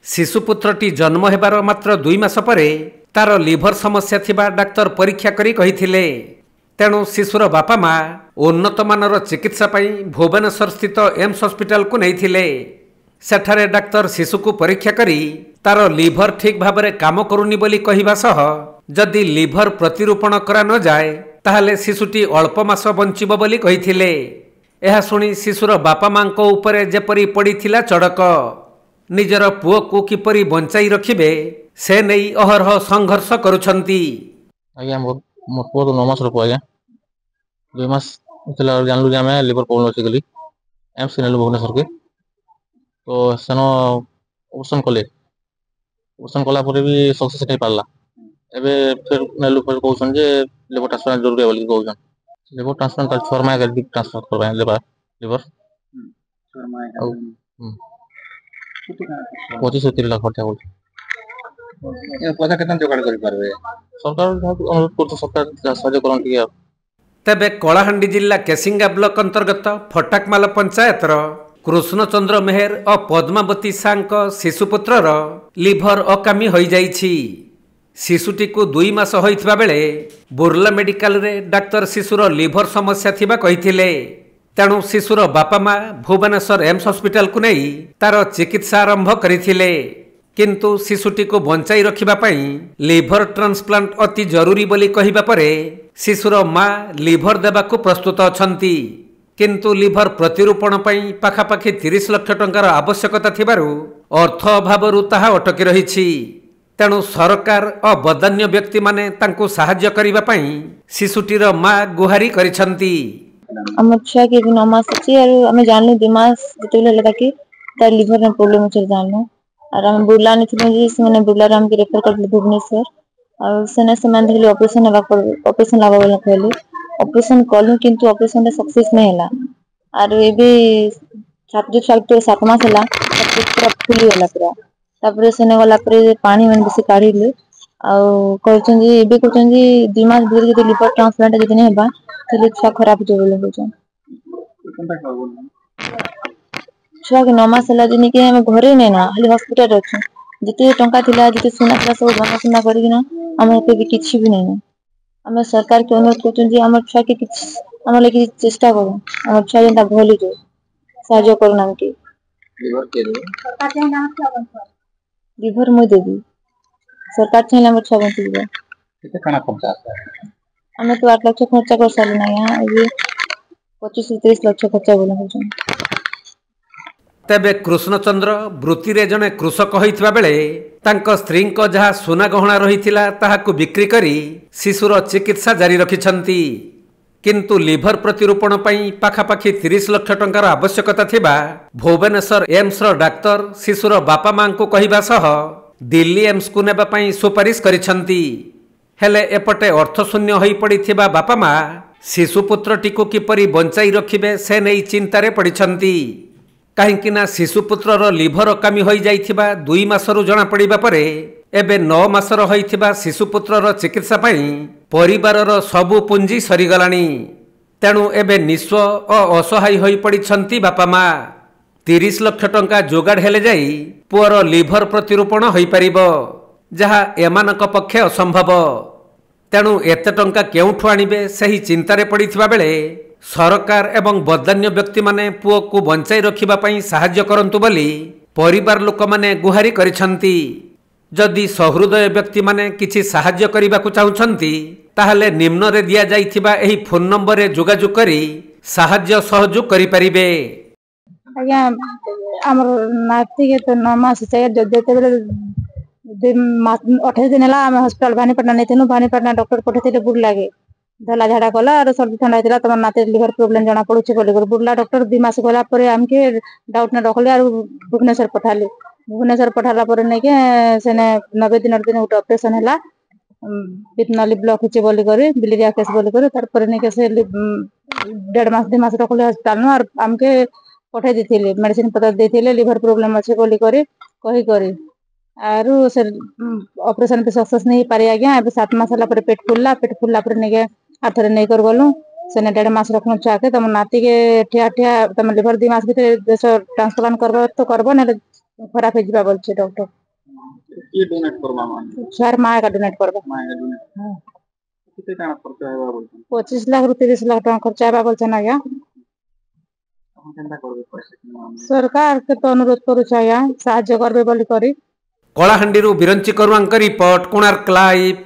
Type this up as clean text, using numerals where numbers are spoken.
शिशुपुत्रटी जन्म हेबार मात्र 2 मास पर तार लिभर समस्या थिबा डाक्तर परीक्षा करी कहिथिले। तेणु शिशुर बापा माँ उन्नत मानर चिकित्सा पई भुवनेश्वर स्थित एम्स हॉस्पिटल को नैथिले। सेठारे डाक्तर शिशु को परीक्षा करी तार लिभर ठीक भाव में काम करूनी बोली कहिबा सह जदि लिभर प्रतिरूपण करा न जाए ताहले शिशुटी अल्प मास बंचिब बोली कहिथिले। एहा सुनी शिशुर बापा माँ को ऊपर जेपरी पड़ीथिला चड़क। निजर पुओ को किपरि बंचाई रखिबे से नहीं अहरह संघर्ष करुछंती। आज्ञा मोर पुओ तो 9 मास पुओ आज्ञा 2 मास थिला जानलु जे हमें लिवर प्रॉब्लम अछि गली एम्स नेलु भुवनेश्वर के तो सेनो ऑपरेशन कला पर भी सक्सेस नहीं पाला। एबे फिर नेलु फिर कहउछन जे लिवर ट्रांसप्लांट जरूरी है बोली कहउछन। लिवर ट्रांसप्लांट का 6 माह के ट्रांसफर करबा लिवर 6 माह 25-30 लाख खर्चा हो। पैसा कितना जोगाड़ कर पारबे सरकार अनुरोध करतो सरकार सहयोग करन कि। तेबे कलाहांडी जिला केसिंगा ब्लॉक अंतर्गत फटाकमाल पंचायतर कृष्णचंद्र मेहर और पद्मावती सांक शिशुपुत्रर लिभर अकामी हो जाइछि। शिशुटी को 2 मास होइथिबा बेले बुर्ला मेडिकल रे डाक्तर शिशुर लिभर समस्या थिबा कहिथिले। तेणु शिशुर बापा माँ भुवनेश्वर एम्स हॉस्पिटल को नहीं तार चिकित्सा आरंभ करिथिले। किंतु शिशुटी को बंचाई रखिबा पई लिभर ट्रांसप्लांट अति जरूरी बोली कहिबा परे शिशुर माँ लिभर देबाकू प्रस्तुत अछंती। किंतु लिभर प्रतिरूपण पई पाखापाखि 30 लाख टंकार आवश्यकता थिबारु अर्थ अभावरु ताहा अटकी रहिछि। तेणु सरकार और बदान्य व्यक्ति माने तांकू सहाय्य करिबा पई शिशुटीर माँ गुहारी करिछंती। हम छुआ के 9 मास अछि और हमें जानलु 2 मास जतले लगा कि तार लिभर में प्रॉब्लम अछि जानलु और हम बुर्ला ने थिले जे से बुर्ला राम के रेफर कर भुवनेश्वर और सेना समान दिले ऑपरेशन लागा बोला कहले ऑपरेशन कलु किंतु ऑपरेशन सक्सेस नहीं हला और एबे 7 मास हला पूरा फुली होला पूरा तापर सेने वाला पर पानी मन बेसी काढिले आ कहछन जे एबे कहछन जे 2 मास भीतर जे लिवर ट्रांसप्लांट जदि नहीं हेबा तले छुआ खराब जो बोले कहछन। छुआ के 9 मास हला जनी के हम घरे नहीं ना खाली हॉस्पिटल रख जते टंका थिला जते सोना थिला सब जमा सुना करी ना हम पे भी किछि भी नहीं। हम सरकार के अनुरोध करछन जे हमर छुआ के किछ हम लेके चेष्टा करू हमर छुआ जेंता भली जो सहायता करू नाम के लिवर के सरकार के ना लिवर मु देबी सरकार चाहिए हमर छुआ बंची जो किते खाना खर्चा आता हमें तो 8 लाख खर्चा कर साली ना यहाँ ये 25-30 लाख खर्चा बोला कहछन। तेबे कृष्णचंद्र वृत्ति रे जने कृषक होइथिबा बेले तांको स्त्री को जहा सोना गहना रहिथिला ताहाकु बिक्री करी शिशुर चिकित्सा जारी रखिछंती। किंतु लिभर प्रतिरूपण पई पाखापाखि 30 लाख टंकार आवश्यकता थिबा भुवनेश्वर एम्स रो डाक्तर शिशुर बापा माँ को कहिबा सह दिल्ली एम्स को नेबा पई सुपारिश करिछंती। हेले एपटे अर्थशून्य होई पड़िथिबा बापा माँ शिशुपुत्रटी को किपरि बंचाई रखिबे से नहीं चिंतारे पड़िछंती। कहीं शिशुपुत्रर लिभर अकामी हो जाइथिबा 2 मासरू जना पड़िबा परे एबे 9 मासर होइथिबा शिशुपुत्रर चिकित्सा पई परिवारर सबु पुंजी सरीगलानी। तेणु एबे निस्व और असहाय होई पड़िछंती बापा माँ। 30 लाख टंका जोगाड़ हेले जाई पुअर लिभर प्रतिरूपण होई परिबो जहा एमानक पक्षे असंभव। तेणु एते टंका केउठु आनिबे सही चिंतारे पड़िथिबा बेले सरकार एवं बदान्य व्यक्ति माने पुओ को बंचाई रखिबा पई सहाय्य करंतु बोली परिवार लोक माने गुहारी करिछंती। जदि सहृदय व्यक्ति माने किछि सहाय्य करिबा को चाहुछंती ताहले निम्न रे दिया जाइथिबा एही फोन नंबर रे जोगाजोग करी सहाय्य सहयोग करि परिबे। आज्ञा हमर नाती के तो 9 मास चाहिए जते बेले 28 दिन हला हम हॉस्पिटल भानीपटना नेथेनु भानीपटना डॉक्टर पठेथिले बुड लागे धला झाड़ा कला और सर्दी ठंडा थिला तमन नाते लिवर प्रॉब्लम जाना पड़ुछि बोले बुडला डॉक्टर 2 मास गला परे हमके डाउट न रखले और भुवनेश्वर पठाला परे नै के सेने 90 दिन उठ ऑपरेशन हला पितनाली ब्लॉक होचे बोली करे बिलेरिया केस बोली करे तार परे नै के से 1.5 मास 2 मास रखले अस्पताल न और हमके पठे दिथिले मेडिसिन पता देथिले लिवर प्रॉब्लम अछि बोली करे कहि करे आरु से ऑपरेशन पे सक्सेस नहीं पारे आज्ञा अब 7 मास हला पर पेट फुल्ला पर नै के आथरे नहीं कर गलु सेने 1.5 मास रखनु चाके तम नाती के ठिया ठिया तम लिवर 2 मास भीतर देश ट्रांसप्लांट करबो तो करबो न खराब हो ଯିବା बोलছে डॉक्टर ये डोनेट करवा मान छुआर माँ का डोनेट करबा मांगे डोनेट हाँ। कितने काना खर्च हेबा बोलछन 25 लाख ରୁ 30 लाख ଟଙ୍କା ଖର୍ଚ୍ଚ ହେବା ବୋଲଛନ୍ ଆଜ୍ଞା हम केनता करबे पैसा कि सरकार के तो अनुरोध କରୁଛୁ ଆଜ୍ଞା ସାହାଯ୍ୟ କରିବେ ବୋଲି କରି କଳାହାଣ୍ଡିରୁ ବିରଞ୍ଚି କରୁଆଙ୍କ ରିପୋର୍ଟ କୋଣାର୍କ ଲାଇଭ୍।